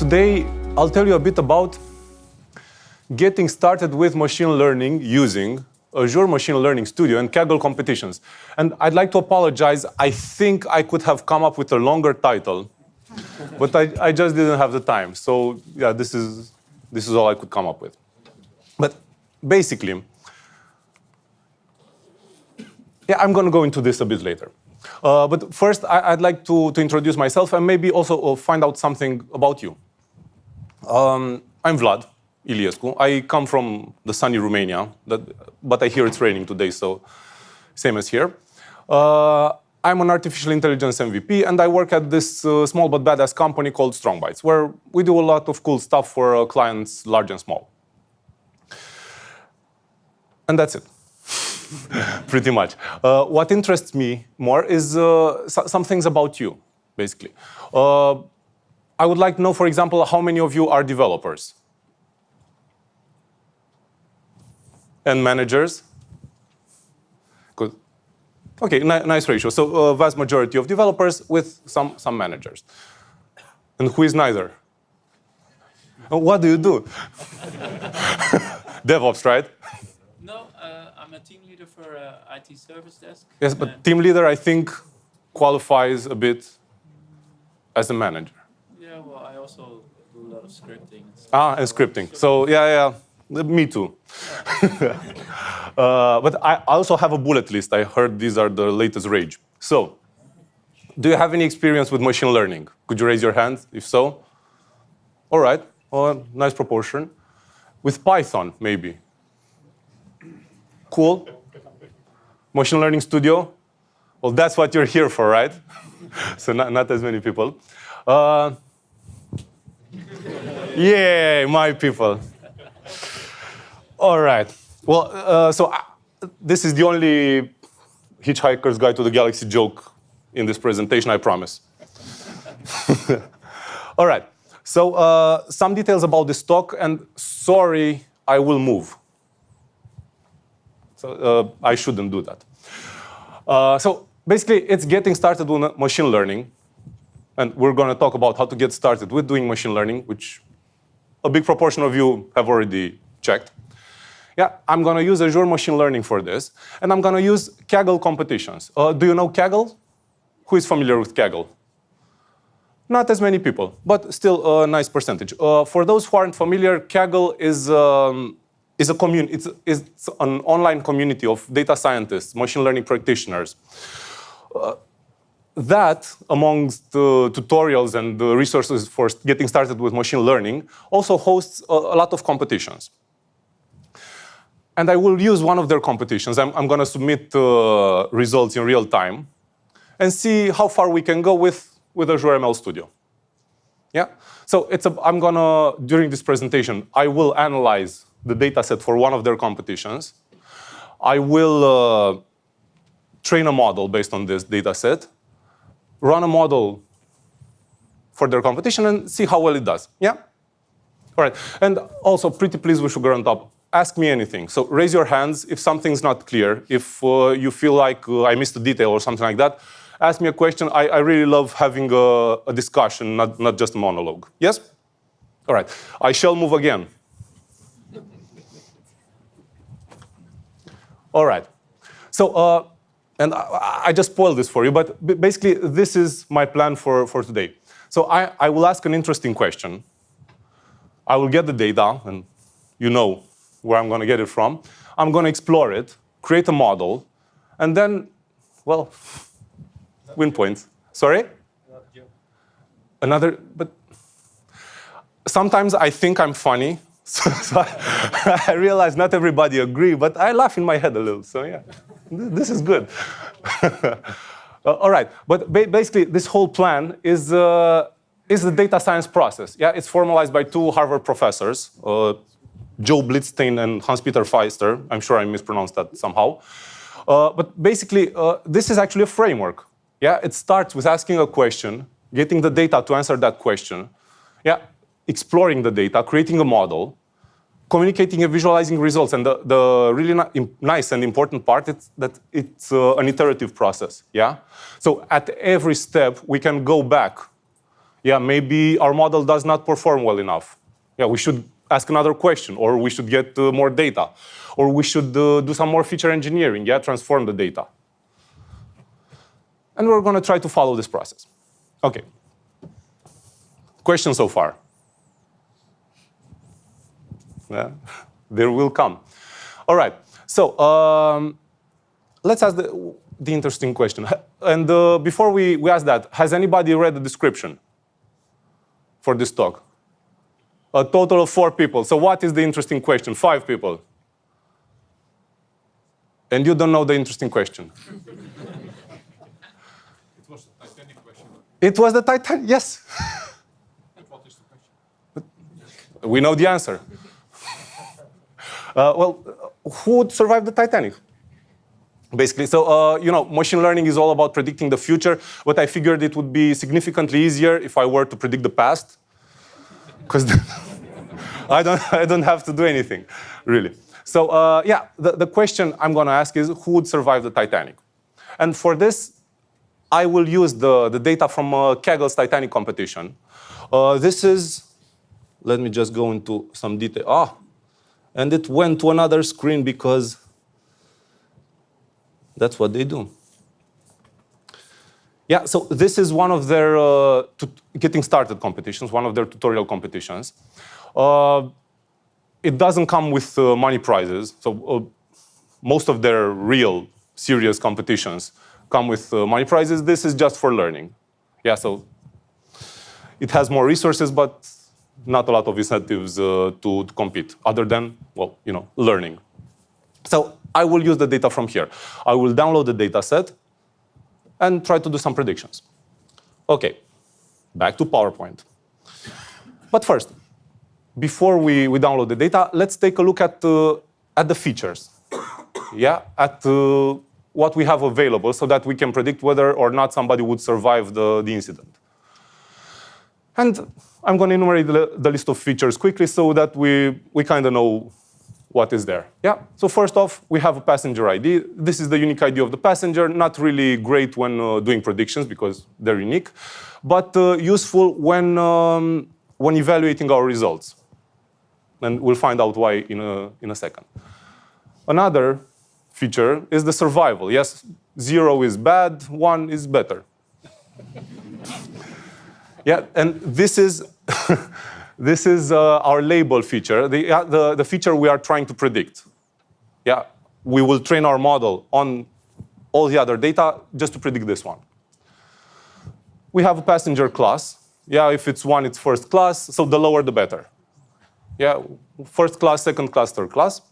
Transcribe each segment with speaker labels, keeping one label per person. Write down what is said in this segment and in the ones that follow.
Speaker 1: Today, I'll tell you a bit about getting started with machine learning using Azure Machine Learning Studio and Kaggle competitions. And I'd like to apologize. I think I could have come up with a longer title, but I just didn't have the time. So yeah, this is all I could come up with. But basically, yeah, I'm going to go into this a bit later. But first, I'd like to introduce myself and maybe also find out something about you. I'm Vlad Iliescu. I come from the sunny Romania, but I hear it's raining today, so same as here. I'm an artificial intelligence MVP, and I work at this small but badass company called StrongBytes, where we do a lot of cool stuff for clients large and small. And that's it. Pretty much. What interests me more is some things about you, basically. I would like to know, for example, how many of you are developers? And managers? Good. Okay, nice ratio. So a vast majority of developers with some managers. And who is neither? What do you do? DevOps, right?
Speaker 2: No, I'm a team leader for IT service desk.
Speaker 1: Yes, but team leader, I think, qualifies a bit as a manager.
Speaker 2: Yeah, well, I also do a lot of scripting.
Speaker 1: And scripting. So, yeah, me too. But I also have a bullet list. I heard these are the latest rage. So, do you have any experience with machine learning? Could you raise your hand, if so? All right, nice proportion. With Python, maybe. Cool. Machine Learning Studio? Well, that's what you're here for, right? So not as many people. Yay, my people. All right. Well, this is the only Hitchhiker's Guide to the Galaxy joke in this presentation, I promise. All right. So some details about this talk, and sorry, I will move. So I shouldn't do that. So basically, it's getting started with machine learning. And we're going to talk about how to get started with doing machine learning, which a big proportion of you have already checked. Yeah, I'm going to use Azure Machine Learning for this. And I'm going to use Kaggle competitions. Do you know Kaggle? Who is familiar with Kaggle? Not as many people, but still a nice percentage. For those who aren't familiar, Kaggle is a community. It's an online community of data scientists, machine learning practitioners. That, amongst the tutorials and the resources for getting started with machine learning, also hosts a lot of competitions. And I will use one of their competitions. I'm going to submit results in real time and see how far we can go with Azure ML Studio. Yeah? So I'm going to, during this presentation, I will analyze the dataset for one of their competitions. I will train a model based on this dataset, run a model for their competition, and see how well it does. Yeah? All right. And also, pretty please with sugar on top, ask me anything. So raise your hands if something's not clear, if you feel like I missed a detail or something like that. Ask me a question. I really love having a discussion, not just a monologue. Yes? All right. I shall move again. All right. So, and I just spoiled this for you, but basically, this is my plan for today. So I will ask an interesting question. I will get the data, and you know where I'm going to get it from. I'm going to explore it, create a model, and then, well, win points. Sorry? Another, but sometimes I think I'm funny. So I realize not everybody agree, but I laugh in my head a little. So yeah, this is good. All right, but basically this whole plan is the data science process. Yeah, it's formalized by two Harvard professors, Joe Blitzstein and Hans-Peter Feister. I'm sure I mispronounced that somehow. But basically, this is actually a framework. Yeah, it starts with asking a question, getting the data to answer that question. Yeah, exploring the data, creating a model, communicating and visualizing results. And the really nice and important part is that it's an iterative process. Yeah. So at every step, we can go back Yeah, maybe our model does not perform well enough. Yeah, we should ask another question, or we should get more data, or we should do some more feature engineering, yeah, transform the data. And we're going to try to follow this process. Okay. Questions so far? Yeah, there will come. All right. So let's ask the interesting question. And before we ask that, has anybody read the description for this talk? A total of 4 people. So what is the interesting question? 5 people. And you don't know the interesting question.
Speaker 3: It was the Titanic question.
Speaker 1: It was the Titanic, yes.
Speaker 3: What is the question?
Speaker 1: We know the answer. Well, who would survive the Titanic? Basically, so machine learning is all about predicting the future, but I figured it would be significantly easier if I were to predict the past, because I don't have to do anything, really. So yeah, the question I'm going to ask is, who would survive the Titanic? And for this, I will use the data from Kaggle's Titanic competition. This is, let me just go into some detail. And it went to another screen because that's what they do. Yeah, so this is one of their getting started competitions, one of their tutorial competitions. It doesn't come with money prizes. So most of their real, serious competitions come with money prizes. This is just for learning. Yeah, so it has more resources, but not a lot of incentives to compete, other than, well, learning. So I will use the data from here. I will download the data set and try to do some predictions. OK, back to PowerPoint. But first, before we download the data, let's take a look at the features, yeah, at what we have available so that we can predict whether or not somebody would survive the incident. And I'm going to enumerate the list of features quickly so that we kind of know what is there. Yeah. So first off, we have a passenger ID. This is the unique ID of the passenger. Not really great when doing predictions because they're unique, but useful when evaluating our results. And we'll find out why in a second. Another feature is the survival. Yes, 0 is bad, 1 is better. Yeah, and this is this is our label feature, the feature we are trying to predict. Yeah, we will train our model on all the other data just to predict this one. We have a passenger class. Yeah, if it's 1, it's first class, so the lower the better. Yeah, first class, second class, third class.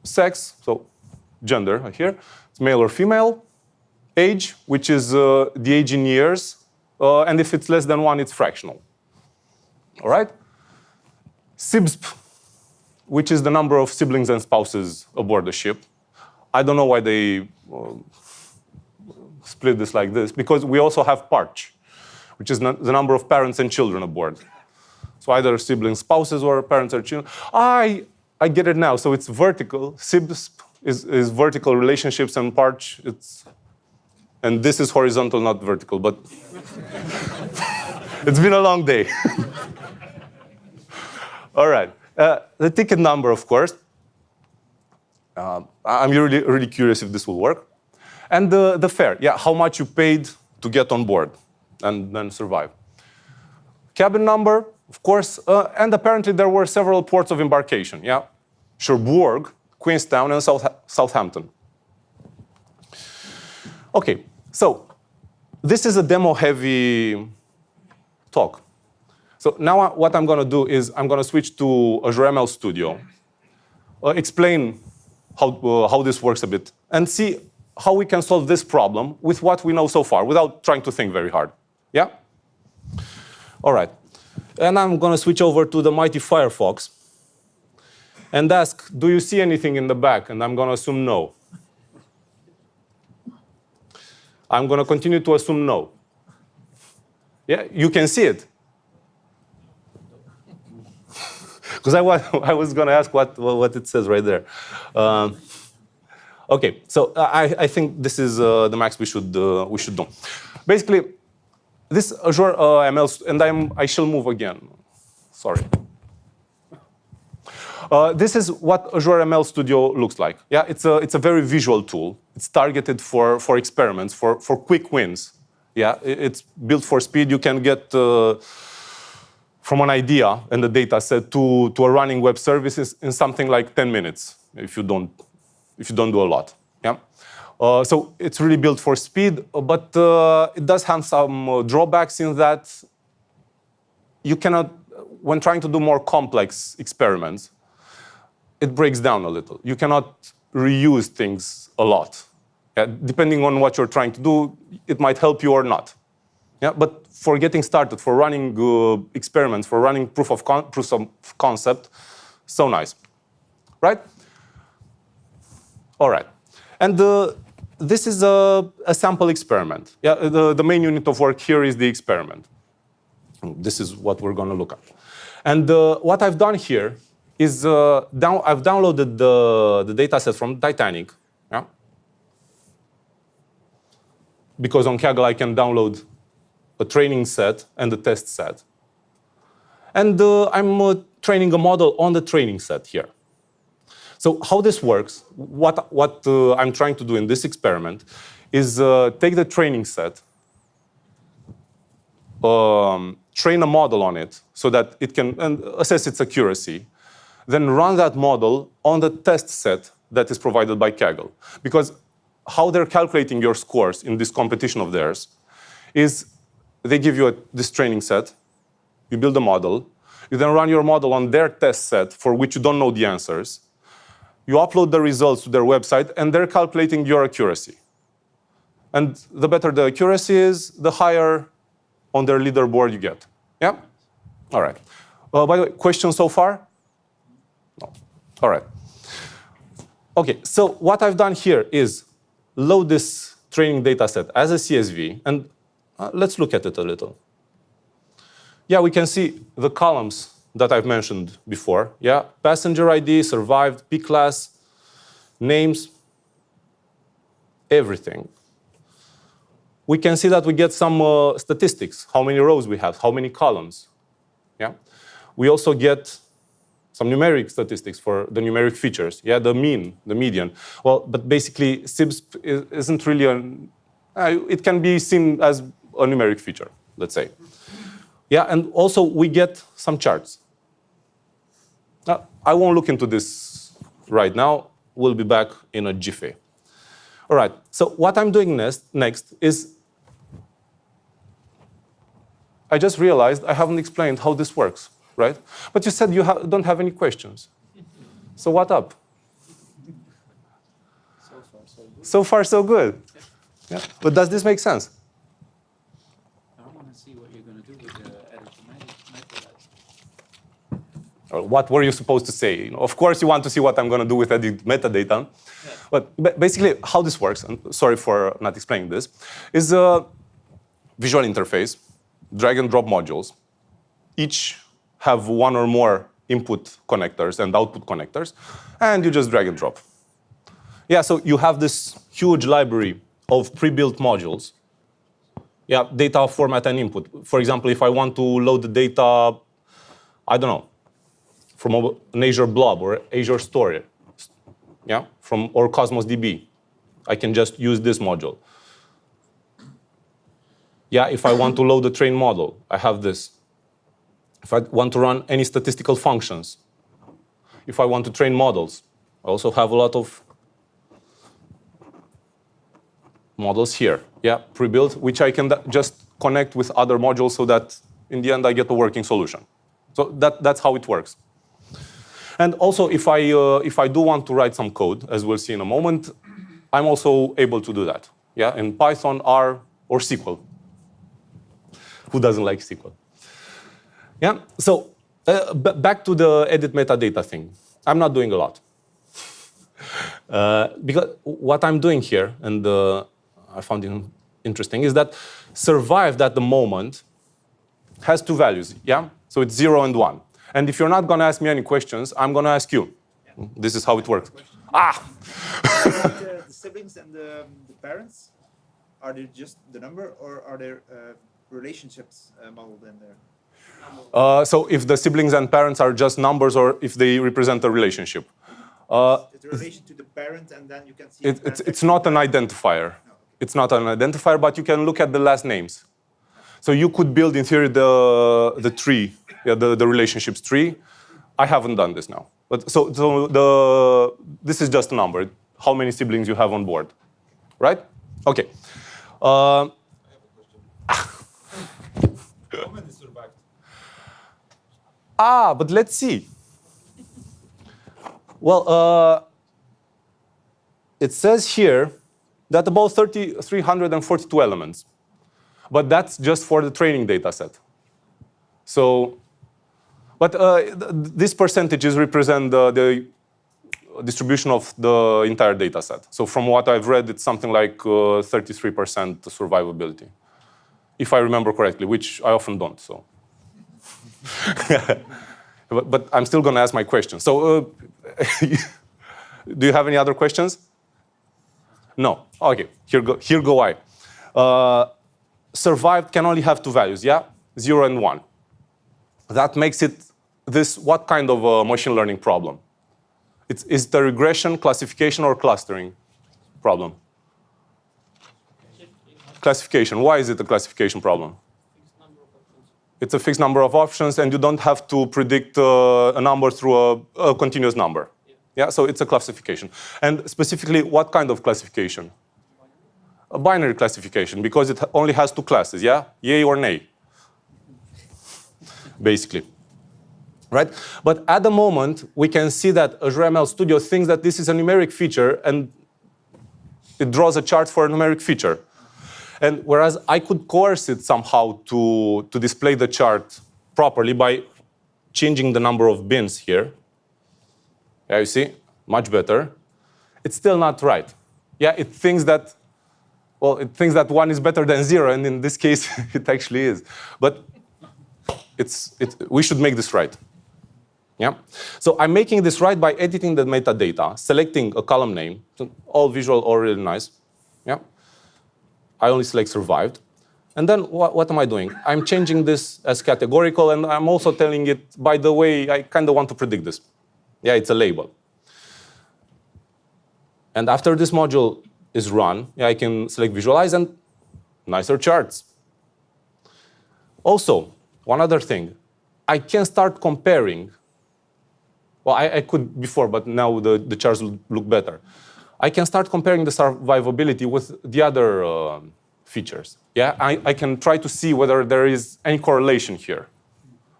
Speaker 1: Sex, so gender right here, it's male or female. Age, which is the age in years. And if it's less than 1, it's fractional. All right? SIBSP, which is the number of siblings and spouses aboard the ship. I don't know why they split this like this, because we also have PARCH, which is the number of parents and children aboard. So either siblings, spouses, or parents or children. I get it now. So it's vertical. SIBSP is vertical relationships, and PARCH, and this is horizontal, not vertical, but it's been a long day. All right. The ticket number, of course. I'm really, really curious if this will work. And the fare, yeah, how much you paid to get on board and then survive. Cabin number, of course, and apparently there were several ports of embarkation, yeah. Cherbourg, Queenstown, and Southampton. OK, so this is a demo-heavy talk. So now what I'm going to do is I'm going to switch to Azure ML Studio, explain how this works a bit, and see how we can solve this problem with what we know so far without trying to think very hard. Yeah? All right. And I'm going to switch over to the mighty Firefox and ask, do you see anything in the back? And I'm going to assume no. I'm going to continue to assume no. Yeah, you can see it. Because I was going to ask what it says right there. OK, so I think this is the max we should do. Basically, this Azure ML, and I shall move again. Sorry. This is what Azure ML Studio looks like. Yeah, it's a very visual tool. It's targeted for experiments, for quick wins. Yeah, it's built for speed. You can get from an idea and the data set to a running web services in something like 10 minutes if you don't do a lot. Yeah. So it's really built for speed, but it does have some drawbacks in that you cannot, when trying to do more complex experiments, it breaks down a little. You cannot reuse things a lot. Yeah, depending on what you're trying to do, it might help you or not. Yeah, but for getting started, for running experiments, for running proofs of concept, so nice, right? All right, and this is a sample experiment. Yeah, the main unit of work here is the experiment. This is what we're going to look at. And what I've done here is I've downloaded the data set from Titanic. Yeah? Because on Kaggle I can download a training set and a test set. And I'm training a model on the training set here. So how this works, what I'm trying to do in this experiment is take the training set, train a model on it so that it can assess its accuracy, then run that model on the test set that is provided by Kaggle. Because how they're calculating your scores in this competition of theirs is they give you this training set, you build a model, you then run your model on their test set for which you don't know the answers, you upload the results to their website, and they're calculating your accuracy. And the better the accuracy is, the higher on their leaderboard you get. Yeah? All right. By the way, questions so far? No. All right. OK, so what I've done here is load this training data set as a CSV, and let's look at it a little. Yeah, we can see the columns that I've mentioned before. Yeah, passenger ID, survived, P class, names, everything. We can see that we get some statistics, how many rows we have, how many columns. Yeah, we also get some numeric statistics for the numeric features. Yeah, the mean, the median. Well, but basically, SIBSP isn't really it can be seen as a numeric feature, let's say. Yeah, and also we get some charts. I won't look into this right now. We'll be back in a jiffy. All right, so what I'm doing next is I just realized I haven't explained how this works, right? But you said you don't have any questions. So what up?
Speaker 2: So far, so good.
Speaker 1: So far, so good. Yeah. But does this make sense?
Speaker 2: I want to see what you're going to do with the editor metadata.
Speaker 1: What were you supposed to say? You know, of course, you want to see what I'm going to do with edit metadata. Yeah. But basically, how this works, and sorry for not explaining this, is a visual interface, drag and drop modules. Each have one or more input connectors and output connectors, and you just drag and drop. Yeah, so you have this huge library of pre-built modules. Yeah, data format and input. For example, if I want to load the data, I don't know, from an Azure Blob or Azure Story, yeah, or Cosmos DB, I can just use this module. Yeah, if I want to load the train model, I have this. If I want to run any statistical functions, if I want to train models, I also have a lot of models here, yeah, pre-built, which I can just connect with other modules so that in the end I get a working solution. So that's how it works. And also, if I do want to write some code, as we'll see in a moment, I'm also able to do that. Yeah, in Python, R, or SQL. Who doesn't like SQL? Yeah. So back to the edit metadata thing. I'm not doing a lot. Because what I'm doing here, and I found it interesting, is that survived at the moment has two values. Yeah. So it's 0 and 1. And if you're not going to ask me any questions, I'm going to ask you. Yeah. This is how it works.
Speaker 4: The siblings and the parents, are they just the number, or are there relationships modeled in there?
Speaker 1: So if the siblings and parents are just numbers or if they represent a relationship.
Speaker 4: It's a relation to the parent, and then you can see.
Speaker 1: It's not an identifier.
Speaker 4: No, okay.
Speaker 1: It's not an identifier, but you can look at the last names. So you could build, in theory, the tree, the relationships tree. I haven't done this now. But this is just a number, how many siblings you have on board, right? Okay.
Speaker 3: How many survived?
Speaker 1: But let's see. Well, it says here that about 342 elements. But that's just for the training data set. So, but these percentages represent the distribution of the entire data set. So from what I've read, it's something like 33% survivability, if I remember correctly, which I often don't. So, but I'm still going to ask my question. So, do you have any other questions? No. Okay. Here go I. Survived can only have two values, yeah? 0 and 1. That makes it this, what kind of a machine learning problem? Is it a regression, classification, or clustering problem? Classification. Why is it a classification problem? It's a fixed number of options, and you don't have to predict a number through a continuous number. Yeah, so it's a classification. And specifically, what kind of classification? A binary classification, because it only has two classes, yeah? Yay or nay, basically. Right? But at the moment, we can see that Azure ML Studio thinks that this is a numeric feature, and it draws a chart for a numeric feature. And whereas I could coerce it somehow to display the chart properly by changing the number of bins here. Yeah, you see? Much better. It's still not right. Yeah, it thinks that, well, it thinks that 1 is better than 0, and in this case, it actually is. But we should make this right. Yeah? So I'm making this right by editing the metadata, selecting a column name, all visual, all really nice. Yeah? I only select survived. And then what am I doing? I'm changing this as categorical, and I'm also telling it, by the way, I kind of want to predict this. Yeah, it's a label. And after this module is run, yeah, I can select visualize and nicer charts. Also, one other thing, I can start comparing. Well, I could before, but now the charts look better. I can start comparing the survivability with the other features. Yeah, I can try to see whether there is any correlation here.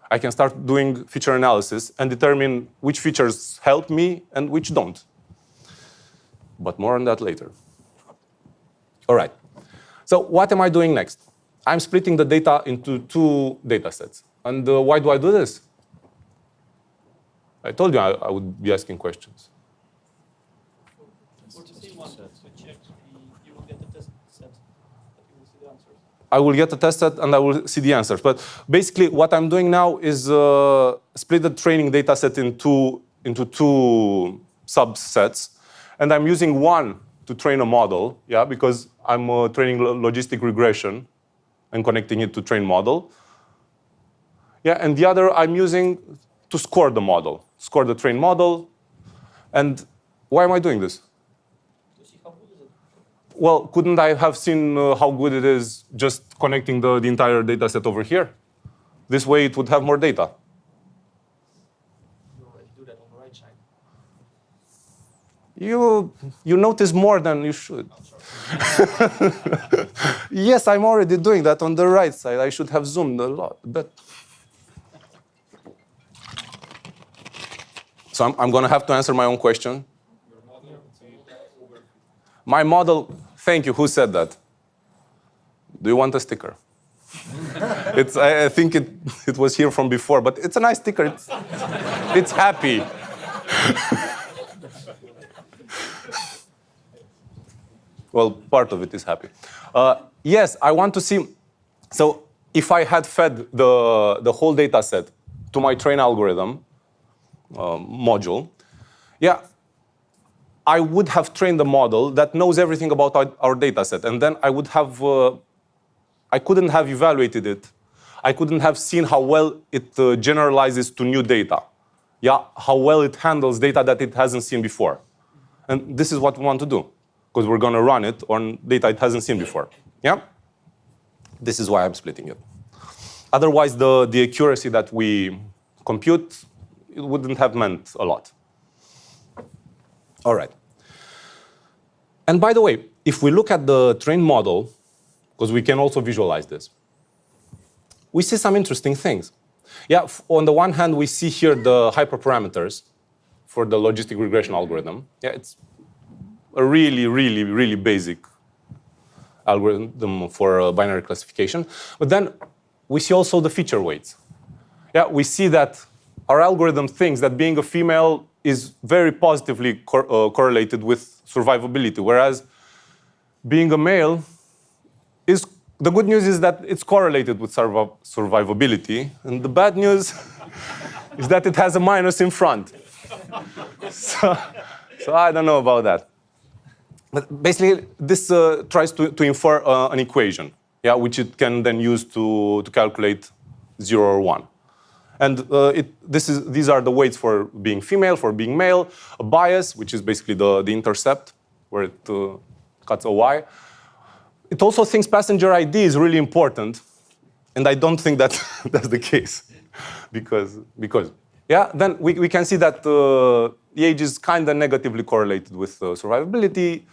Speaker 1: I can start doing feature analysis and determine which features help me and which don't. But more on that later. All right. So what am I doing next? I'm splitting the data into two data sets. And why do I do this? I told you I would be asking questions. I will get a test set and I will see the answers. But basically, what I'm doing now is split the training data set into two subsets. And I'm using one to train a model, yeah, because I'm training logistic regression and connecting it to train model. Yeah, and the other I'm using to score the model, score the train model. And why am I doing this? Well, couldn't I have seen how good it is just connecting the entire data set over here? This way it would have more data.
Speaker 2: You already do that on the right side.
Speaker 1: You notice more than you should. Yes, I'm already doing that on the right side. I should have zoomed a lot. But so I'm going to have to answer my own question. My model, thank you. Who said that? Do you want a sticker? I think it was here from before, but it's a nice sticker. It's happy. Well, part of it is happy. Yes, I want to see. So if I had fed the whole data set to my train algorithm module, yeah, I would have trained a model that knows everything about our data set. And then I would have I couldn't have evaluated it. I couldn't have seen how well it generalizes to new data. Yeah, how well it handles data that it hasn't seen before. And this is what we want to do, because we're going to run it on data it hasn't seen before. Yeah? This is why I'm splitting it. Otherwise, the accuracy that we compute, it wouldn't have meant a lot. All right. And by the way, if we look at the trained model, because we can also visualize this, we see some interesting things. Yeah, on the one hand, we see here the hyperparameters for the logistic regression algorithm. Yeah, it's a really, really, really basic algorithm for binary classification. But then we see also the feature weights. Yeah, we see that our algorithm thinks that being a female is very positively correlated with survivability, whereas being a male is, the good news is that it's correlated with survivability, and the bad news is that it has a minus in front. So I don't know about that. But basically, this tries to infer an equation, yeah, which it can then use to calculate 0 or 1. And these are the weights for being female, for being male, a bias, which is basically the intercept, where it cuts a y. It also thinks passenger ID is really important, and I don't think that that's the case, because yeah, then we can see that the age is kind of negatively correlated with survivability.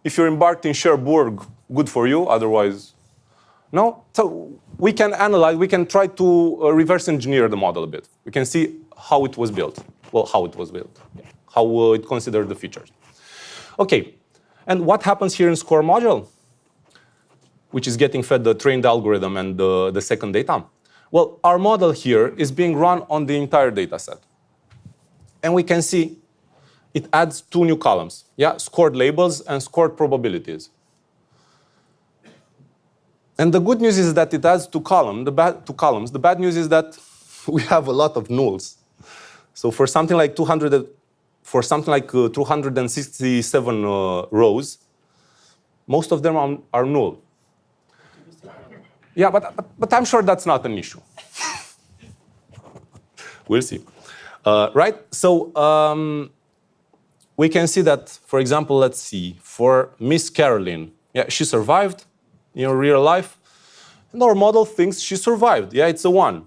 Speaker 1: If you're embarked in Cherbourg, good for you, otherwise, no. So we can analyze, we can try to reverse engineer the model a bit. We can see how it was built. Well, how it was built, yeah. How it considered the features. Okay, and what happens here in score module, which is getting fed the trained algorithm and the second data? Well, our model here is being run on the entire data set. And we can see it adds 2 new columns, yeah, scored labels and scored probabilities. And the good news is that it adds 2 columns. The bad news is that we have a lot of nulls. So for something like 267 rows, most of them are null. Yeah, but I'm sure that's not an issue. We'll see. Right? So we can see that, for example, let's see, for Miss Caroline, yeah, she survived in real life, and our model thinks she survived. Yeah, it's a 1.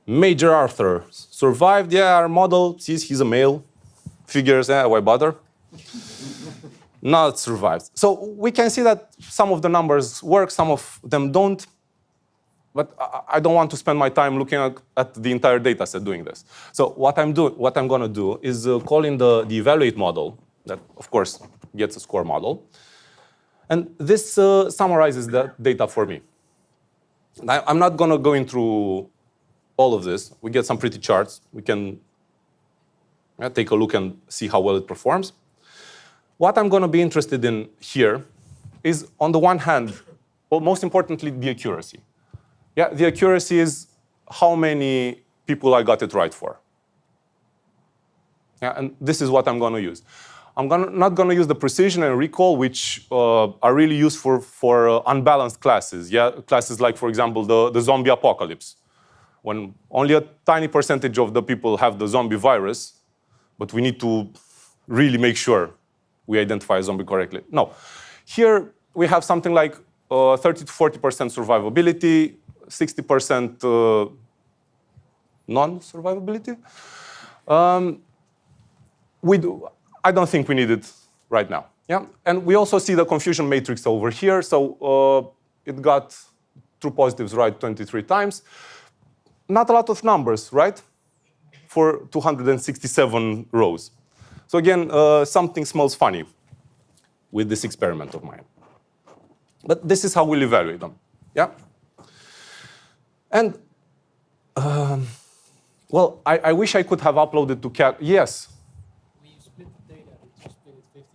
Speaker 1: Major Arthur survived. Yeah, our model sees he's a male. Figures, yeah, why bother? Not survived. So we can see that some of the numbers work, some of them don't. But I don't want to spend my time looking at the entire data set doing this. So what I'm going to do is call in the evaluate model that, of course, gets a score model. And this summarizes the data for me. I'm not going to go into all of this. We get some pretty charts. We can take a look and see how well it performs. What I'm going to be interested in here is, on the one hand, well, most importantly, the accuracy. Yeah, the accuracy is how many people I got it right for. Yeah, and this is what I'm going to use. I'm not going to use the precision and recall, which are really useful for unbalanced classes. Yeah, classes like, for example, the zombie apocalypse, when only a tiny percentage of the people have the zombie virus, but we need to really make sure we identify a zombie correctly. No. Here, we have something like 30 to 40% survivability, 60% non-survivability. I don't think we need it right now. Yeah? And we also see the confusion matrix over here. So it got true positives right 23 times. Not a lot of numbers, right? For 267 rows. So again, something smells funny with this experiment of mine. But this is how we'll evaluate them. Yeah? And, well, I wish I could have uploaded to Kaggle. Yes?
Speaker 3: When you split the data, did you split it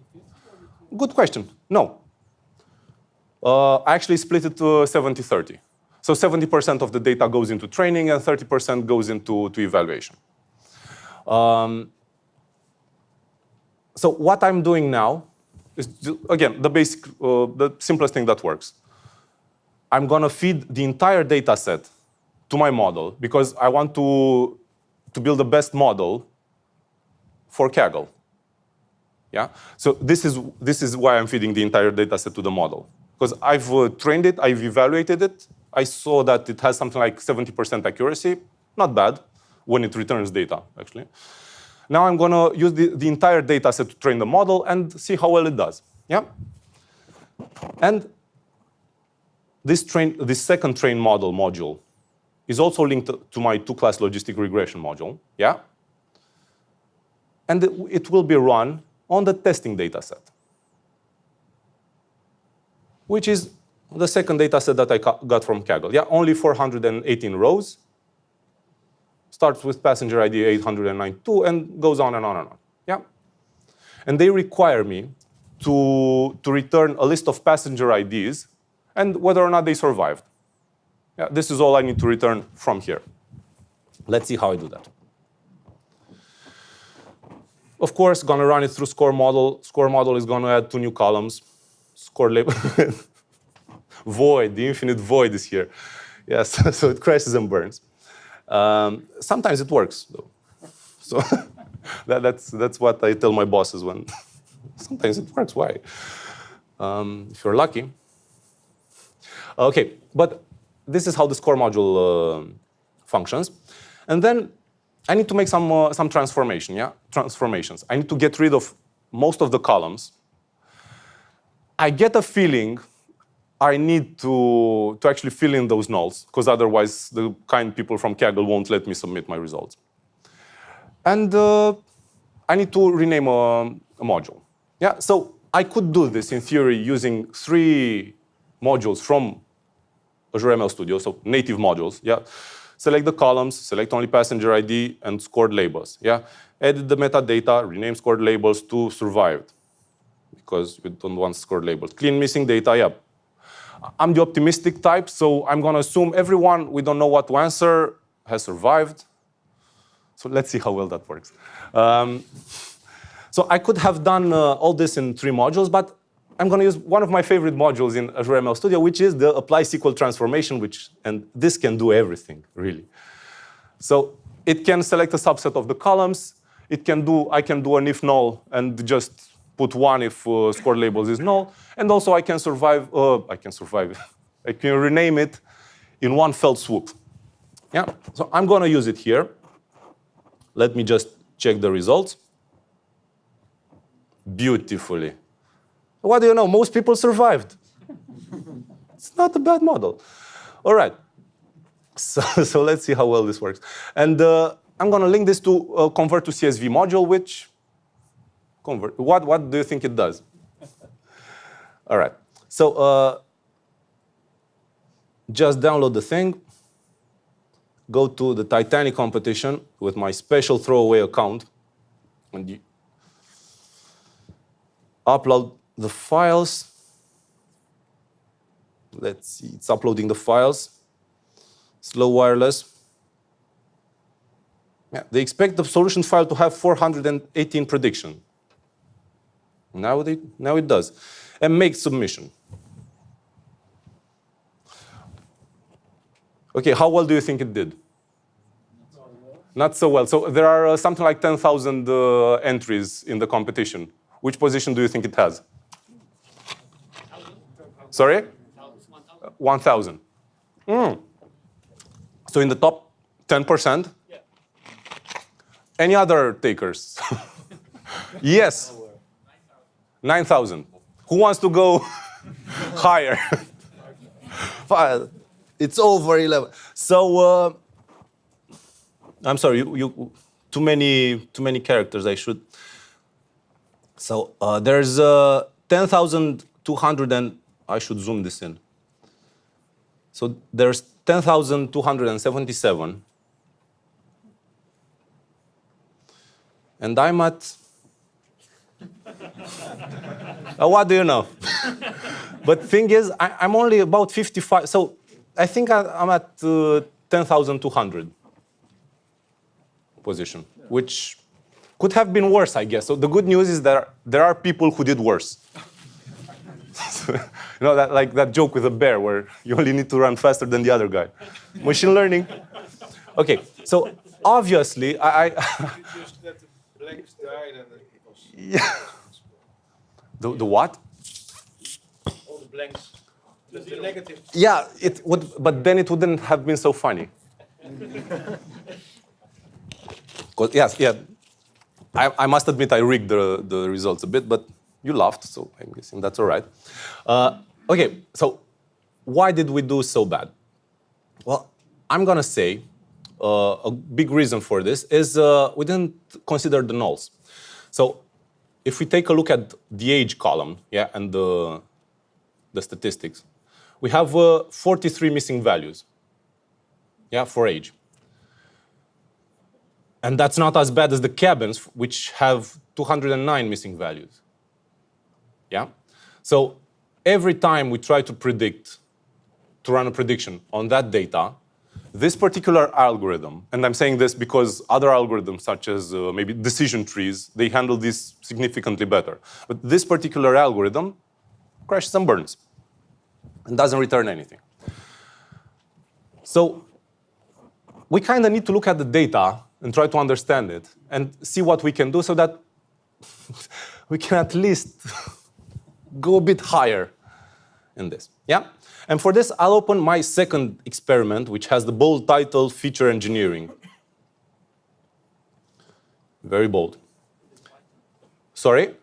Speaker 3: 50-50?
Speaker 1: Good question. No. I actually split it to 70-30. So 70% of the data goes into training and 30% goes into evaluation. So what I'm doing now is, again, the simplest thing that works. I'm going to feed the entire data set to my model because I want to build the best model for Kaggle. Yeah? So this is why I'm feeding the entire data set to the model. Because I've trained it, I've evaluated it. I saw that it has something like 70% accuracy. Not bad when it returns data, actually. Now I'm going to use the entire data set to train the model and see how well it does. Yeah? And this second train model module is also linked to my two-class logistic regression module. Yeah? And it will be run on the testing data set, which is the second data set that I got from Kaggle. Yeah, only 418 rows. Starts with passenger ID 892 and goes on and on and on. Yeah? And they require me to return a list of passenger IDs and whether or not they survived. Yeah, this is all I need to return from here. Let's see how I do that. Of course, going to run it through score model. Score model is going to add 2 new columns. Score label. Void, the infinite void is here. Yes, so it crashes and burns. Sometimes it works, though. So that's what I tell my bosses when sometimes it works. Why? If you're lucky. OK, but this is how the score module functions. And then I need to make some transformation, yeah? Transformations. I need to get rid of most of the columns. I get a feeling I need to actually fill in those nulls, because otherwise the kind people from Kaggle won't let me submit my results. And I need to rename a module. Yeah, so I could do this in theory using 3 modules from Azure ML Studio, so native modules. Yeah, select the columns, select only passenger ID, and scored labels. Yeah, edit the metadata, rename scored labels to survived, because we don't want scored labels. Clean missing data. Yeah, I'm the optimistic type, so I'm going to assume everyone we don't know what to answer has survived. So let's see how well that works. So I could have done all this in 3 modules, but I'm going to use one of my favorite modules in Azure ML Studio, which is the apply SQL transformation, and this can do everything, really. So it can select a subset of the columns. I can do an if null and just put 1 if scored labels is null. And also I can rename it in one fell swoop. Yeah, so I'm going to use it here. Let me just check the results. Beautifully. What do you know? Most people survived. It's not a bad model. All right. So let's see how well this works. And I'm going to link this to convert to CSV module, which convert. What do you think it does? All right. So just download the thing. Go to the Titanic competition with my special throwaway account. And you upload the files. Let's see, it's uploading the files. Slow wireless. Yeah, they expect the solution file to have 418 prediction. Now it does. And make submission. OK, how well do you think it did? Not so well. So there are something like 10,000 entries in the competition. Which position do you think it has? Sorry? 1,000. So in the top 10%? Yeah. Any other takers? Yes. 9,000. Who wants to go higher? It's over 11. So I'm sorry, you too many characters. I should. So there's 10,200, and I should zoom this in. So there's 10,277. And I'm at, what do you know? But thing is, I'm only about 55. So I think I'm at 10,200 position, which could have been worse, I guess. So the good news is that there are people who did worse. Like that joke with a bear where you only need to run faster than the other guy. Machine learning. Okay, so obviously, I
Speaker 5: Just let the blanks die, then it was
Speaker 1: yeah. The what?
Speaker 5: all the blanks. Just the negative.
Speaker 1: Yeah, it would, but then it wouldn't have been so funny. 'Cause, yes, yeah. I must admit I rigged the results a bit, but you laughed, so I'm guessing that's all right. Okay, so why did we do so bad? Well, I'm gonna say a big reason for this is we didn't consider the nulls. So if we take a look at the age column, yeah, and the statistics, we have 43 missing values, yeah, for age. And that's not as bad as the cabins, which have 209 missing values. Yeah? So every time we try to run a prediction on that data, this particular algorithm, and I'm saying this because other algorithms, such as maybe decision trees, they handle this significantly better. But this particular algorithm crashes and burns and doesn't return anything. So we kind of need to look at the data and try to understand it and see what we can do so that we can at least go a bit higher in this. Yeah? And for this, I'll open my second experiment, which has the bold title, Feature Engineering. Very bold. Sorry?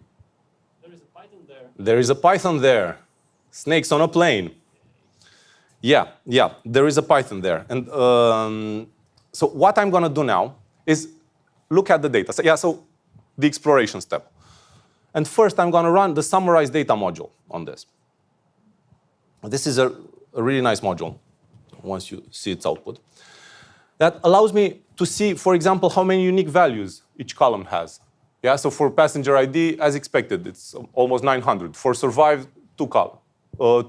Speaker 3: There is a Python there.
Speaker 1: There is a Python there. Snakes on a plane. Yeah, there is a Python there. And so what I'm going to do now is look at the data. So the exploration step. And first, I'm going to run the summarize data module on this. This is a really nice module, once you see its output. That allows me to see, for example, how many unique values each column has. Yeah, so for passenger ID, as expected, it's almost 900. For survive, two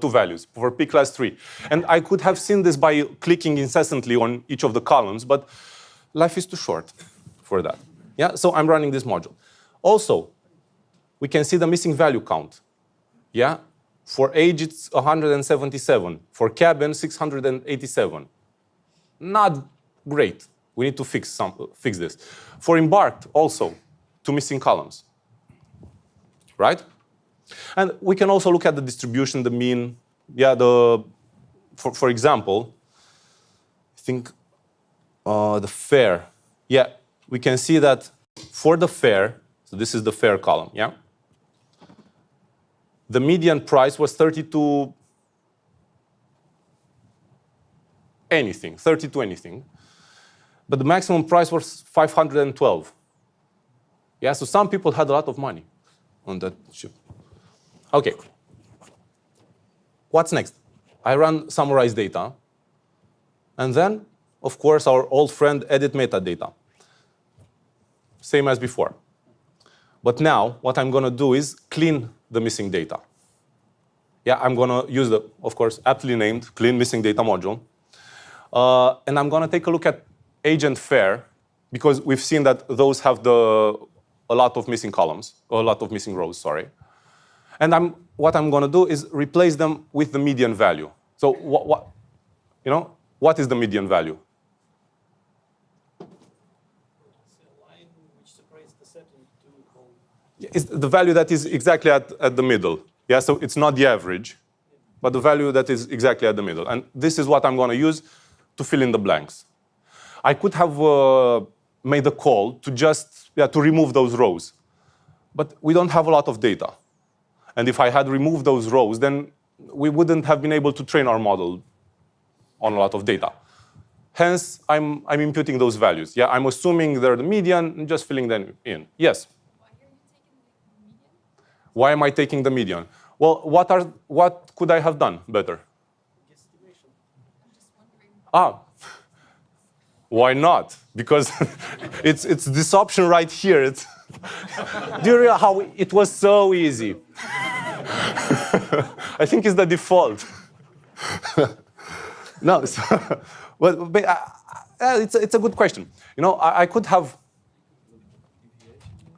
Speaker 1: values. For P class 3. And I could have seen this by clicking incessantly on each of the columns, but life is too short for that. Yeah, so I'm running this module. Also, we can see the missing value count. Yeah, for age, it's 177. For cabin, 687. Not great. We need to fix this. For embarked, also, 2 missing columns. Right? And we can also look at the distribution, the mean. Yeah, for example, I think the fare. Yeah, we can see that for the fare, so this is the fare column, yeah? The median price was 32 anything. But the maximum price was 512. Yeah, so some people had a lot of money on that ship. Okay. What's next? I run summarize data. And then, of course, our old friend edit metadata. Same as before. But now, what I'm going to do is clean the missing data. Yeah, I'm going to use the, of course, aptly named clean missing data module. And I'm going to take a look at age and fare, because we've seen that those have a lot of missing columns, or a lot of missing rows, sorry. And what I'm going to do is replace them with the median value. So what is the median value?
Speaker 3: It's a line which separates the set into two columns.
Speaker 1: It's the value that is exactly at the middle. Yeah, so it's not the average, but the value that is exactly at the middle. And this is what I'm going to use to fill in the blanks. I could have made a call to to remove those rows. But we don't have a lot of data. And if I had removed those rows, then we wouldn't have been able to train our model on a lot of data. Hence, I'm imputing those values. Yeah, I'm assuming they're the median and just filling them in. Yes? Why am I taking the median? Well, what could I have done better? Why not? Because it's this option right here. Do you realize how it was so easy? I think it's the default. No, but it's a good question. You know, I could have.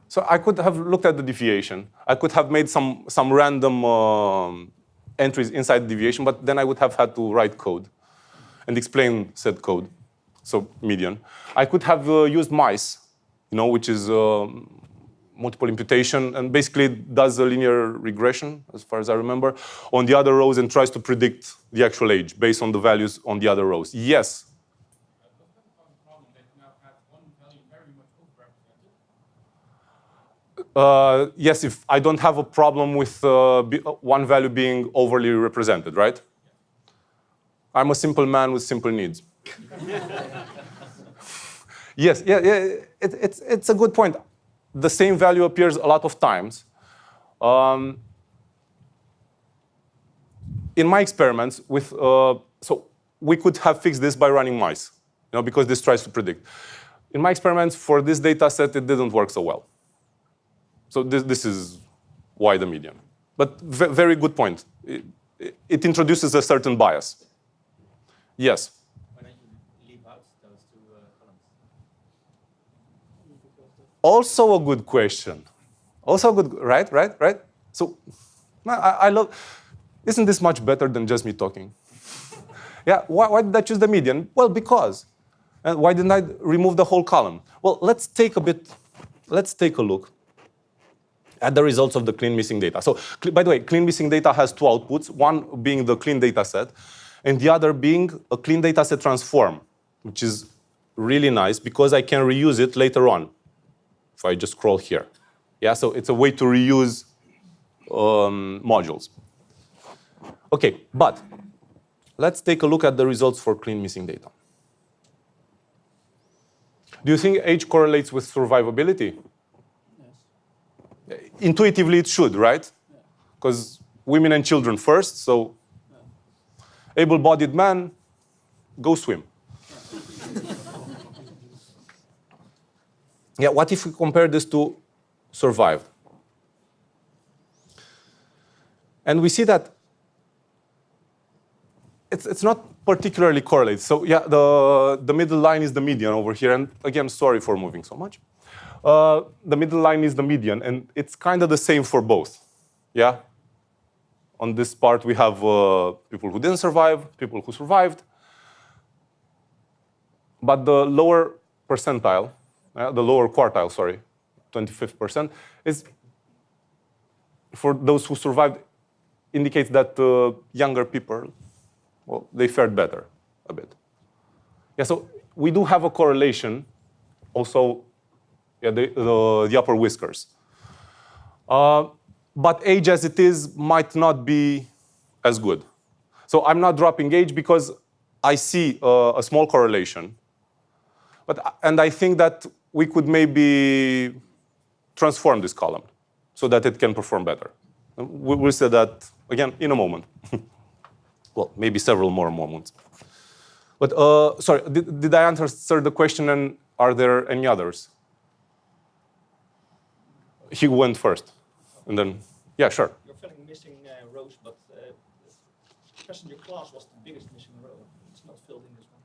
Speaker 1: So I could have looked at the deviation. I could have made some random entries inside deviation, but then I would have had to write code and explain said code, so median. I could have used mice, which is multiple imputation, and basically does a linear regression, as far as I remember, on the other rows and tries to predict the actual age based on the values on the other rows. Yes? Yes, if I don't have a problem with one value being overly represented, right? I'm a simple man with simple needs. Yes, yeah, it's a good point. The same value appears a lot of times. In my experiments, so we could have fixed this by running mice, because this tries to predict. In my experiments, for this data set, it didn't work so well. So this is why the median. But very good point. It introduces a certain bias. Yes?
Speaker 2: Why don't you leave out those two columns?
Speaker 1: Also a good question. Also good, right? So I love, isn't this much better than just me talking? Yeah, why did I choose the median? Well, because. And why didn't I remove the whole column? Well, let's take a look at the results of the clean missing data. So, by the way, clean missing data has two outputs, one being the clean data set, and the other being a clean data set transform, which is really nice because I can reuse it later on if I just scroll here. Yeah, so it's a way to reuse modules. Okay, but let's take a look at the results for clean missing data. Do you think age correlates with survivability? Intuitively, it should, right? Because women and children first, so able-bodied man, go swim. Yeah, what if we compare this to survived? And we see that it's not particularly correlated. So yeah, the middle line is the median over here. And again, sorry for moving so much. The middle line is the median, and it's kind of the same for both. Yeah? On this part, we have people who didn't survive, people who survived. But the lower percentile, the lower quartile, sorry, 25%, is for those who survived, indicates that younger people, well, they fared better a bit. Yeah, so we do have a correlation also. Yeah, the upper whiskers. But age as it is might not be as good. So I'm not dropping age because I see a small correlation. And I think that we could maybe transform this column so that it can perform better. We'll say that, again, in a moment. Well, maybe several more moments. But sorry, did I answer the question, and are there any others? He went first, and then, yeah, sure.
Speaker 5: You're filling missing rows, but passenger class was the biggest missing row. It's not filled in this one.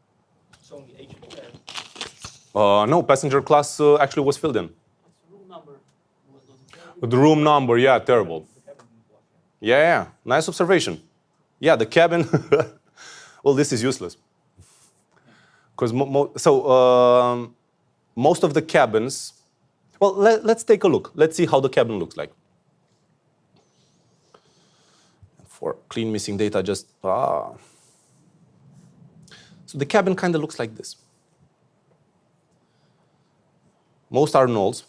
Speaker 5: It's only age and fare.
Speaker 1: No, passenger class actually was filled in.
Speaker 3: It's room number.
Speaker 1: The room number, yeah, terrible. Yeah, nice observation. Yeah, the cabin, well, this is useless. Because most of the cabins, well, let's take a look. Let's see how the cabin looks like. For clean missing data, So the cabin kind of looks like this. Most are nulls.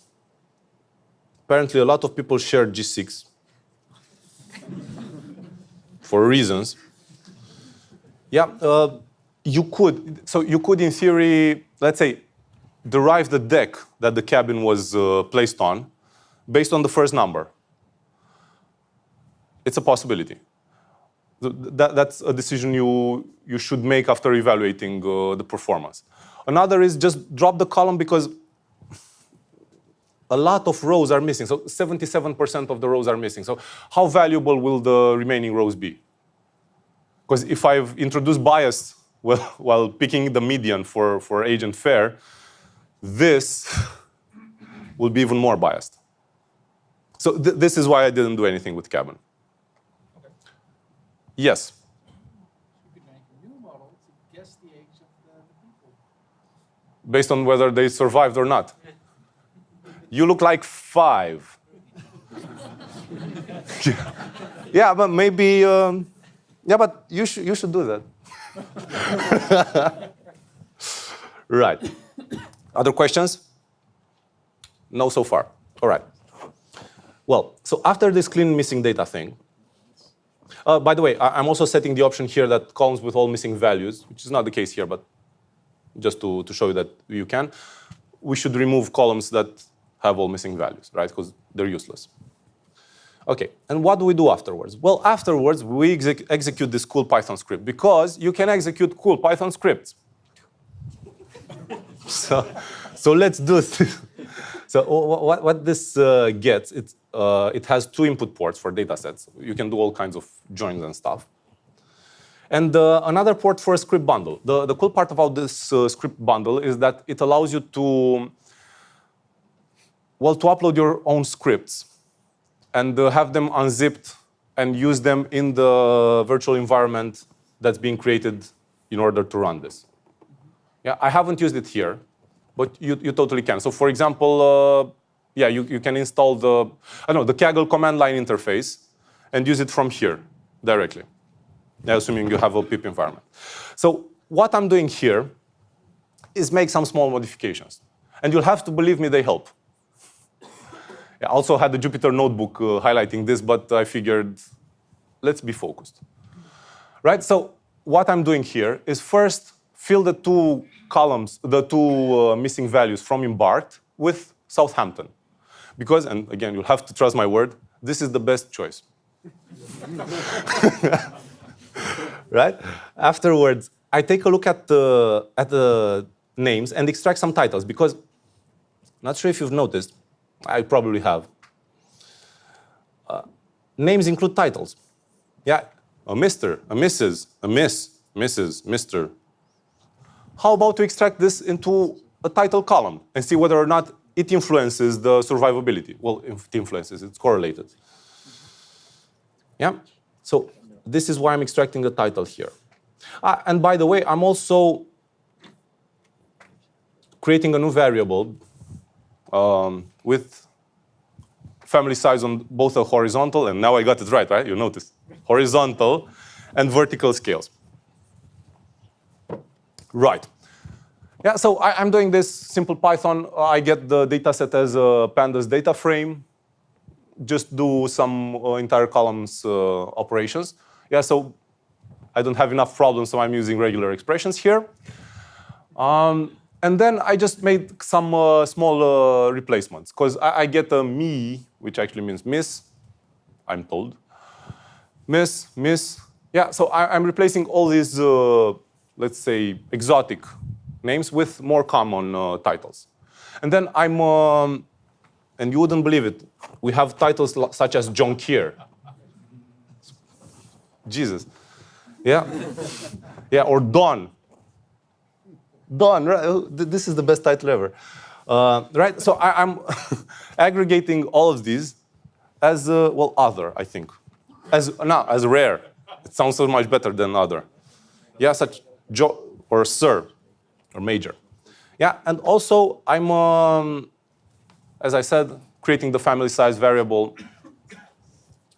Speaker 1: Apparently, a lot of people share G6 for reasons. Yeah, you could, in theory, let's say, derive the deck that the cabin was placed on based on the first number. It's a possibility. That's a decision you should make after evaluating the performance. Another is just drop the column because a lot of rows are missing. So 77% of the rows are missing. So how valuable will the remaining rows be? Because if I've introduced bias while picking the median for age and fare, this will be even more biased. So this is why I didn't do anything with cabin. Yes.
Speaker 3: You could make a new model to guess the age of the people.
Speaker 1: Based on whether they survived or not. You look like 5. Yeah, but maybe. Yeah, but you should do that. Right. Other questions? No, so far. All right. Well, so after this clean missing data thing. By the way, I'm also setting the option here that columns with all missing values, which is not the case here, but just to show you that you can. We should remove columns that have all missing values, right? Because they're useless. OK, and what do we do afterwards? Well, afterwards, we execute this cool Python script, because you can execute cool Python scripts. So let's do this. So what this gets, it has 2 input ports for datasets. You can do all kinds of joins and stuff. And another port for a script bundle. The cool part about this script bundle is that it allows you to upload your own scripts and have them unzipped and use them in the virtual environment that's being created in order to run this. Yeah, I haven't used it here, but you totally can. So for example, yeah, you can install the Kaggle command line interface and use it from here directly, assuming you have a pip environment. So what I'm doing here is make some small modifications. And you'll have to believe me, they help. I also had the Jupyter notebook highlighting this, but I figured, let's be focused. Right, so what I'm doing here is first fill the 2 columns, the 2 missing values from embarked with Southampton. Because, and again, you'll have to trust my word, this is the best choice. Right? Afterwards, I take a look at the names and extract some titles, because not sure if you've noticed, I probably have. Names include titles. Yeah, a Mr., a Mrs., a Miss, Mrs., Mr. How about to extract this into a title column and see whether or not it influences the survivability? Well, if it influences, it's correlated. Yeah, so this is why I'm extracting the title here. And by the way, I'm also creating a new variable with family size on both a horizontal, and now I got it right? You notice, horizontal and vertical scales. Right. Yeah, so I'm doing this simple Python. I get the dataset as a pandas data frame. Just do some entire columns operations. Yeah, so I don't have enough problems, so I'm using regular expressions here. And then I just made some small replacements, because I get a me, which actually means miss, I'm told. Miss, miss. Yeah, so I'm replacing all these, let's say, exotic names with more common titles. And then and you wouldn't believe it, we have titles such as John Keir. Jesus. Yeah. Yeah, or Don. Don, right? This is the best title ever. Right? So I'm aggregating all of these as, other, I think. As rare. It sounds so much better than other. Yeah, such Joe or Sir or Major. Yeah, and also I'm, as I said, creating the family size variable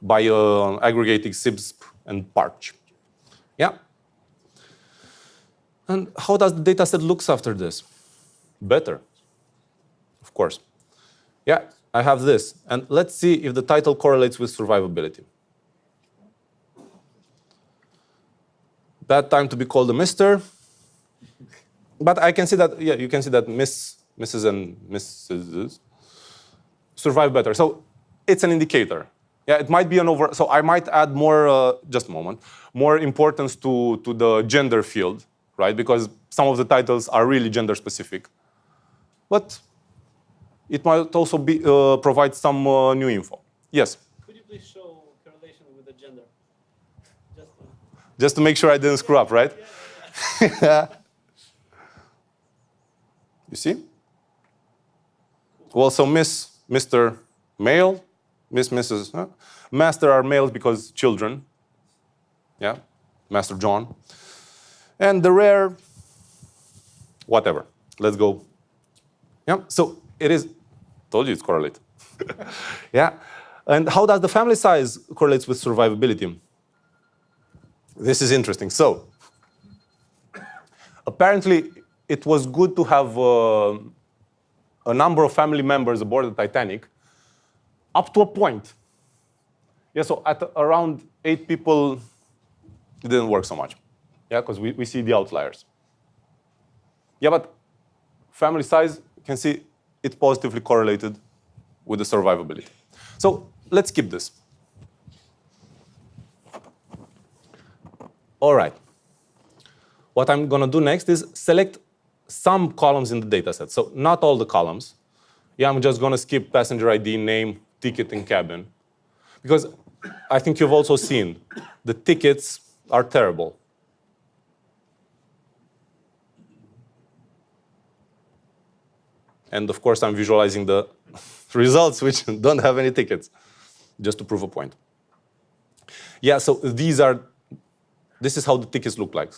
Speaker 1: by aggregating sibsp and parch. Yeah. And how does the dataset looks after this? Better, of course. Yeah, I have this. And let's see if the title correlates with survivability. Bad time to be called a Mr. But I can see that, yeah, you can see that Mrs. and Mrs. survive better. So it's an indicator. Yeah, it might be an over. So I might add more, just a moment, more importance to the gender field, right? Because some of the titles are really gender specific. But it might also be provide some new info. Yes?
Speaker 6: Could you please show correlation with the gender?
Speaker 1: Just to make sure I didn't screw up, right?
Speaker 6: Yeah.
Speaker 1: You see? Well, so Miss, Mr. Male, Miss, Mrs. Master are males because children. yeah, Master John. And the rare, whatever. Let's go. Yeah, so it is, told you it's correlated. Yeah, and how does the family size correlates with survivability? This is interesting. So apparently, it was good to have a number of family members aboard the Titanic up to a point. Yeah, so at around 8 people, it didn't work so much. Yeah, because we see the outliers. Yeah, but family size, you can see it positively correlated with the survivability. So let's skip this. All right. What I'm going to do next is select some columns in the data set. So not all the columns. Yeah, I'm just going to skip passenger ID, name, ticket, and cabin. Because I think you've also seen the tickets are terrible. And of course, I'm visualizing the results which don't have any tickets, just to prove a point. Yeah, so this is how the tickets look like.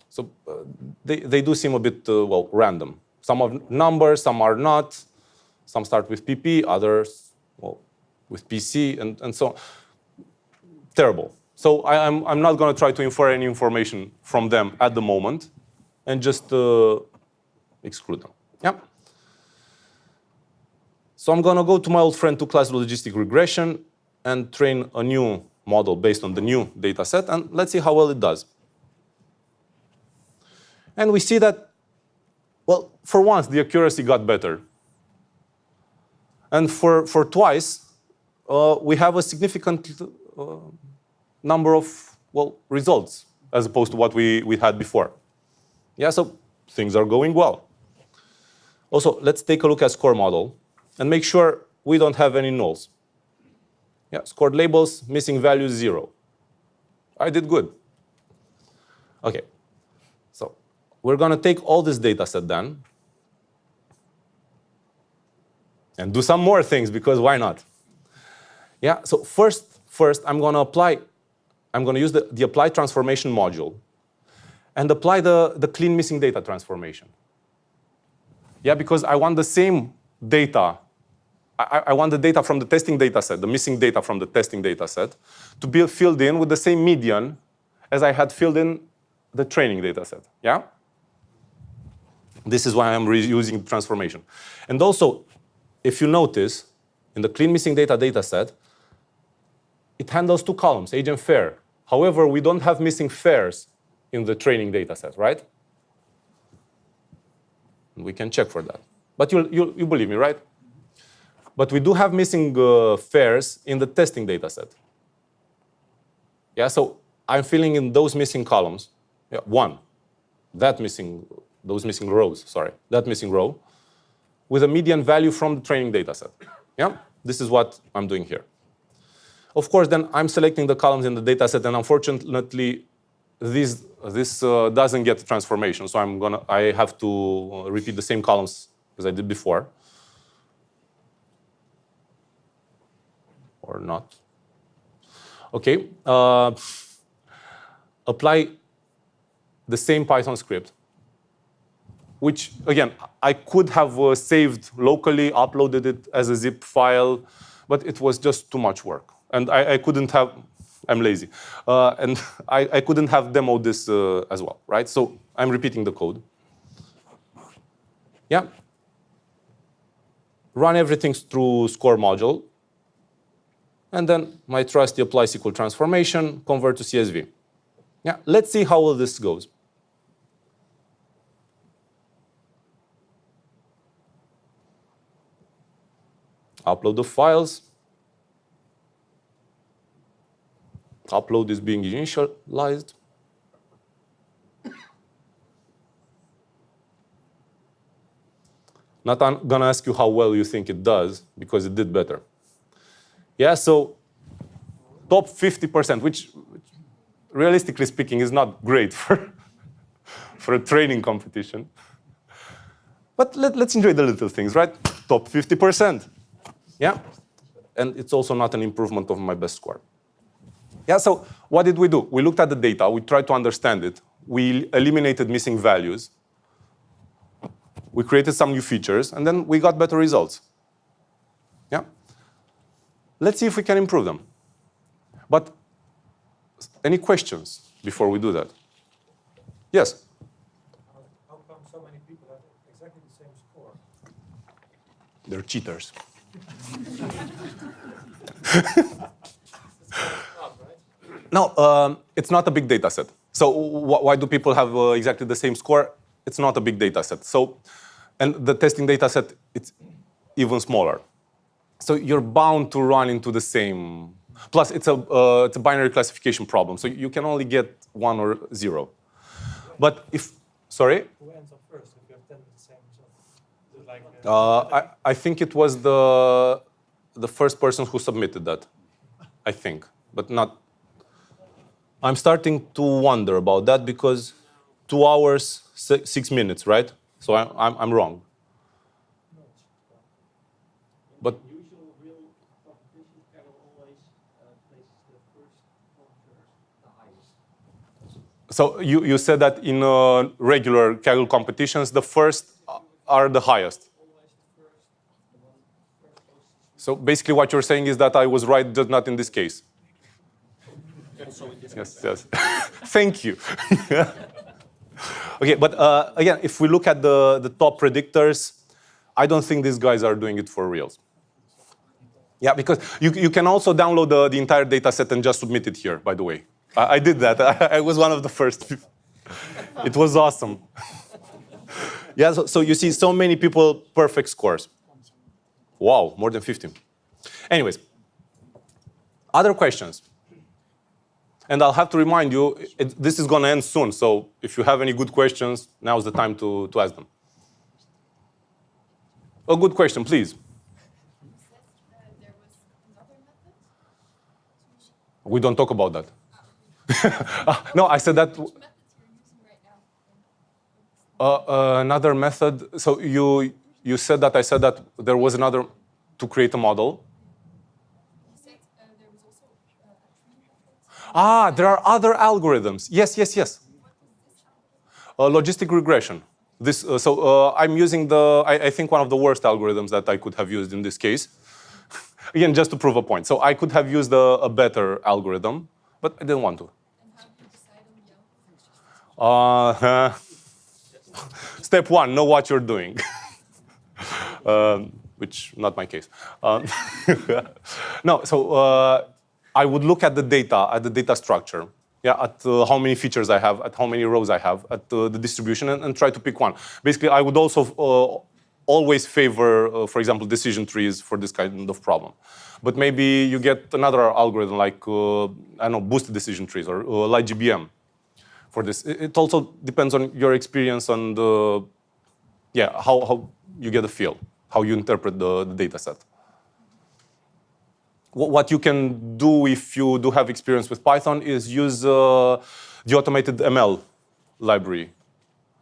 Speaker 1: So they do seem a bit, well, random. Some are numbers, some are not. Some start with PP, others, well, with PC, and so on. Terrible. So I'm not going to try to infer any information from them at the moment and just exclude them. Yeah. So I'm going to go to my old friend 2-class Logistic Regression and train a new model based on the new data set, and let's see how well it does. And we see that, well, for once, the accuracy got better. And for twice, we have a significant number of, well, results as opposed to what we had before. Yeah, so things are going well. Also, let's take a look at score model and make sure we don't have any nulls. Yeah, scored labels, missing values, 0. I did good. OK. So we're going to take all this data set then and do some more things, because why not? Yeah, so first I'm going to use the apply transformation module and apply the clean missing data transformation. Yeah, because I want the same data. I want the data from the testing data set, the missing data from the testing data set, to be filled in with the same median as I had filled in the training data set. Yeah? This is why I'm reusing transformation. And also, if you notice, in the clean missing data dataset, it handles 2 columns, age and fare. However, we don't have missing fares in the training dataset, right? We can check for that. But you believe me, right? But we do have missing fares in the testing dataset. Yeah, so I'm filling in those missing columns. Yeah, 1, those missing rows, sorry, that missing row, with a median value from the training dataset. Yeah, this is what I'm doing here. Of course, then I'm selecting the columns in the dataset, and unfortunately, this doesn't get transformation. So I have to repeat the same columns as I did before. Or not. OK. Apply the same Python script, which, again, I could have saved locally, uploaded it as a zip file, but it was just too much work. And I couldn't have, I'm lazy, and I couldn't have demoed this as well, right? So I'm repeating the code. Yeah. Run everything through score module. And then my trusty apply SQL transformation, convert to CSV. Yeah, let's see how all this goes. Upload the files. Upload is being initialized. Not going to ask you how well you think it does, because it did better. Yeah, so top 50%, which realistically speaking is not great for a training competition. But let's enjoy the little things, right? Top 50%. Yeah, and it's also not an improvement of my best score. Yeah, so what did we do? We looked at the data, we tried to understand it, we eliminated missing values, we created some new features, and then we got better results. Yeah? Let's see if we can improve them. But any questions before we do that? Yes?
Speaker 7: How come so many people have exactly the same score?
Speaker 1: They're cheaters. No, it's not a big data set. So why do people have exactly the same score? It's not a big data set. So, and the testing data set, it's even smaller. So you're bound to run into the same. Plus, it's a binary classification problem. So you can only get 1 or 0. But if, sorry?
Speaker 7: Who ends up first if you have 10 with the same result? Is it like
Speaker 1: I think it was the first person who submitted that, I think, but not. I'm starting to wonder about that because 2 hours, 6 minutes, right? So I'm wrong. But
Speaker 6: Usual real competition Kaggle always places the first pointer the highest.
Speaker 1: so you said that in regular Kaggle competitions, the first are the highest.
Speaker 6: Always the first one, first post.
Speaker 1: So basically what you're saying is that I was right, just not in this case.
Speaker 5: Also in this
Speaker 1: Yes. Thank you. Okay, but again, if we look at the top predictors, I don't think these guys are doing it for reals. Yeah, because you can also download the entire data set and just submit it here, by the way. I did that. I was one of the first. It was awesome. Yeah, so you see so many people, perfect scores. Wow, more than 50. Anyways, other questions? And I'll have to remind you, this is going to end soon, so if you have any good questions, now's the time to ask them. A good question, please.
Speaker 8: You said there was another method?
Speaker 1: We don't talk about that. No, I said that.
Speaker 8: Which methods you're using right now?
Speaker 1: Another method. So you said that I said that there was another to create a model.
Speaker 8: You said there was also a tree method.
Speaker 1: There are other algorithms. Yes.
Speaker 8: What was this algorithm?
Speaker 1: Logistic regression. This, I'm using I think one of the worst algorithms that I could have used in this case. Again, just to prove a point. So I could have used a better algorithm, but I didn't want to.
Speaker 8: And how do you decide on the algorithm?
Speaker 1: Step 1, know what you're doing. Which, not my case. No, so I would look at the data structure. Yeah, at how many features I have, at how many rows I have, at the distribution, and try to pick one. Basically, I would also always favor, for example, decision trees for this kind of problem. But maybe you get another algorithm like, I don't know, boosted decision trees or LightGBM for this. It also depends on your experience and, how you get a feel, how you interpret the data set. What you can do if you do have experience with Python is use the automated ML library,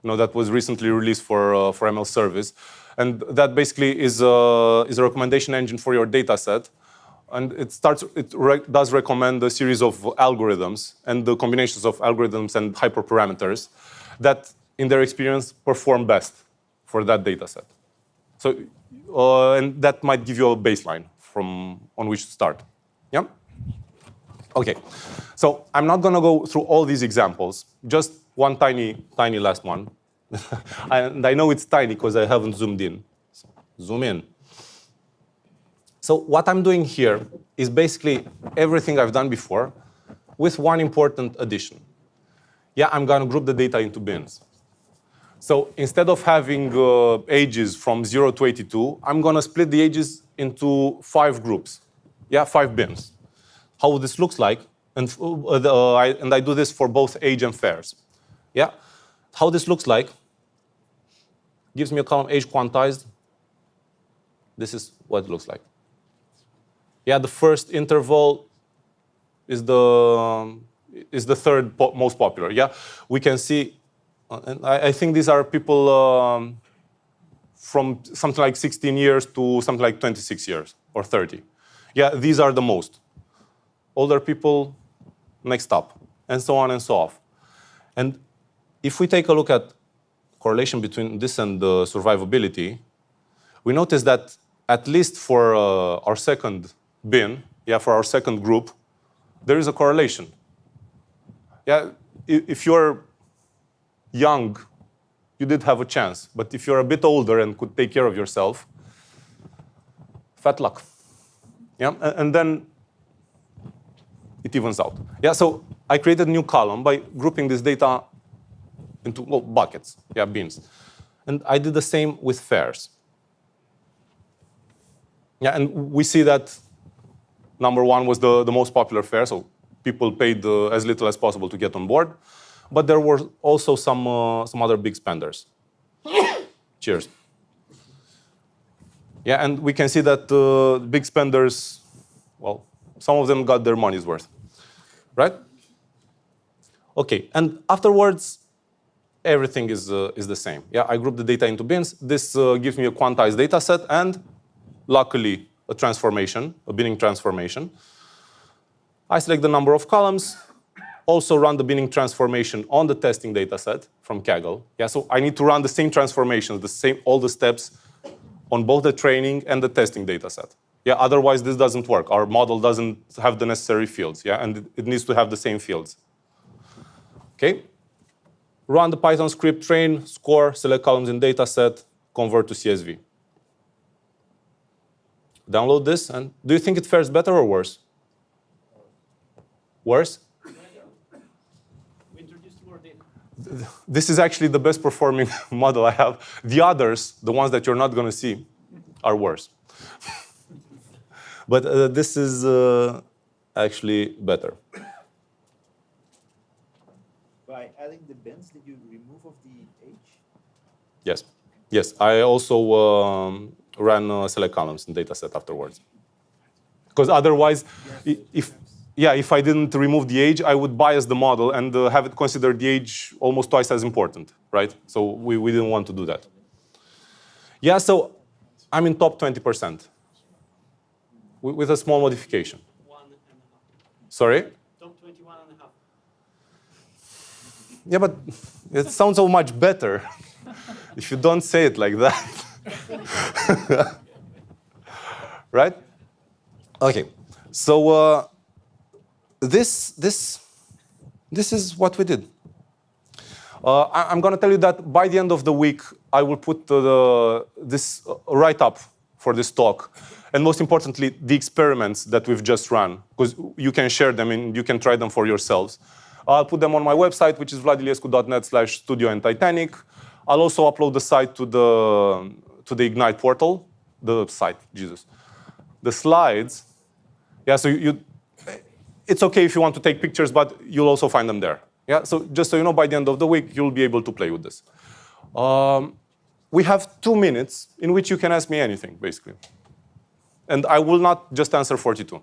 Speaker 1: that was recently released for ML service, and that basically is a recommendation engine for your data set, and it does recommend a series of algorithms and the combinations of algorithms and hyperparameters that, in their experience, perform best for that data set. So, and that might give you a baseline on which to start. Yeah? Okay. So I'm not going to go through all these examples, just one tiny last one. And I know it's tiny because I haven't zoomed in. So zoom in. So what I'm doing here is basically everything I've done before with one important addition. Yeah, I'm going to group the data into bins. So instead of having ages from 0 to 82, I'm going to split the ages into 5 groups. Yeah, 5 bins. How this looks like, and I do this for both age and fairs. Yeah, how this looks like gives me a column age quantized. This is what it looks like. Yeah, the first interval is the third most popular. Yeah, we can see, and I think these are people from something like 16 years to something like 26 years or 30. Yeah, these are the most. Older people, next up, and so on and so off. And if we take a look at correlation between this and the survivability, we notice that at least for our second bin, for our second group, there is a correlation. If you're young, you did have a chance. But if you're a bit older and could take care of yourself, fat luck. And then it evens out. So I created a new column by grouping this data into buckets, bins. And I did the same with fares. And we see that number one was the most popular fare, so people paid as little as possible to get on board. But there were also some other big spenders. Cheers. And we can see that big spenders, well, some of them got their money's worth, right? Okay, and afterwards, everything is the same. I group the data into bins. This gives me a quantized data set and, luckily, a transformation, a binning transformation. I select the number of columns, also run the binning transformation on the testing data set from Kaggle. So I need to run the same transformations, all the steps on both the training and the testing data set. Otherwise, this doesn't work. Our model doesn't have the necessary fields, and it needs to have the same fields. Okay? Run the Python script, train, score, select columns in data set, convert to CSV. Download this, and do you think it fares better or worse? Worse?
Speaker 5: We introduced more data.
Speaker 1: This is actually the best performing model I have. The others, the ones that you're not going to see, are worse. But this is actually better.
Speaker 4: By adding the bins, did you remove of the age?
Speaker 1: Yes. Yes. I also ran select columns in dataset afterwards. Because otherwise, if I didn't remove the age, I would bias the model and have it consider the age almost twice as important, right? So we didn't want to do that. So I'm in top 20% with a small modification.
Speaker 6: 1.5.
Speaker 1: Sorry?
Speaker 6: Top 21.5.
Speaker 1: But it sounds so much better if you don't say it like that. Right? Okay. So this is what we did. I'm going to tell you that by the end of the week, I will put this write-up for this talk. And most importantly, the experiments that we've just run, because you can share them and you can try them for yourselves. I'll put them on my website, which is vladilescu.net/studio and Titanic. I'll also upload the site to the Ignite portal. The slides. So it's okay if you want to take pictures, but you'll also find them there. So just so you know, by the end of the week, you'll be able to play with this. We have 2 minutes in which you can ask me anything, basically. And I will not just answer 42.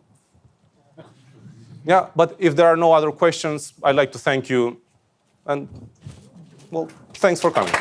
Speaker 1: But if there are no other questions, I'd like to thank you. And, well, thanks for coming.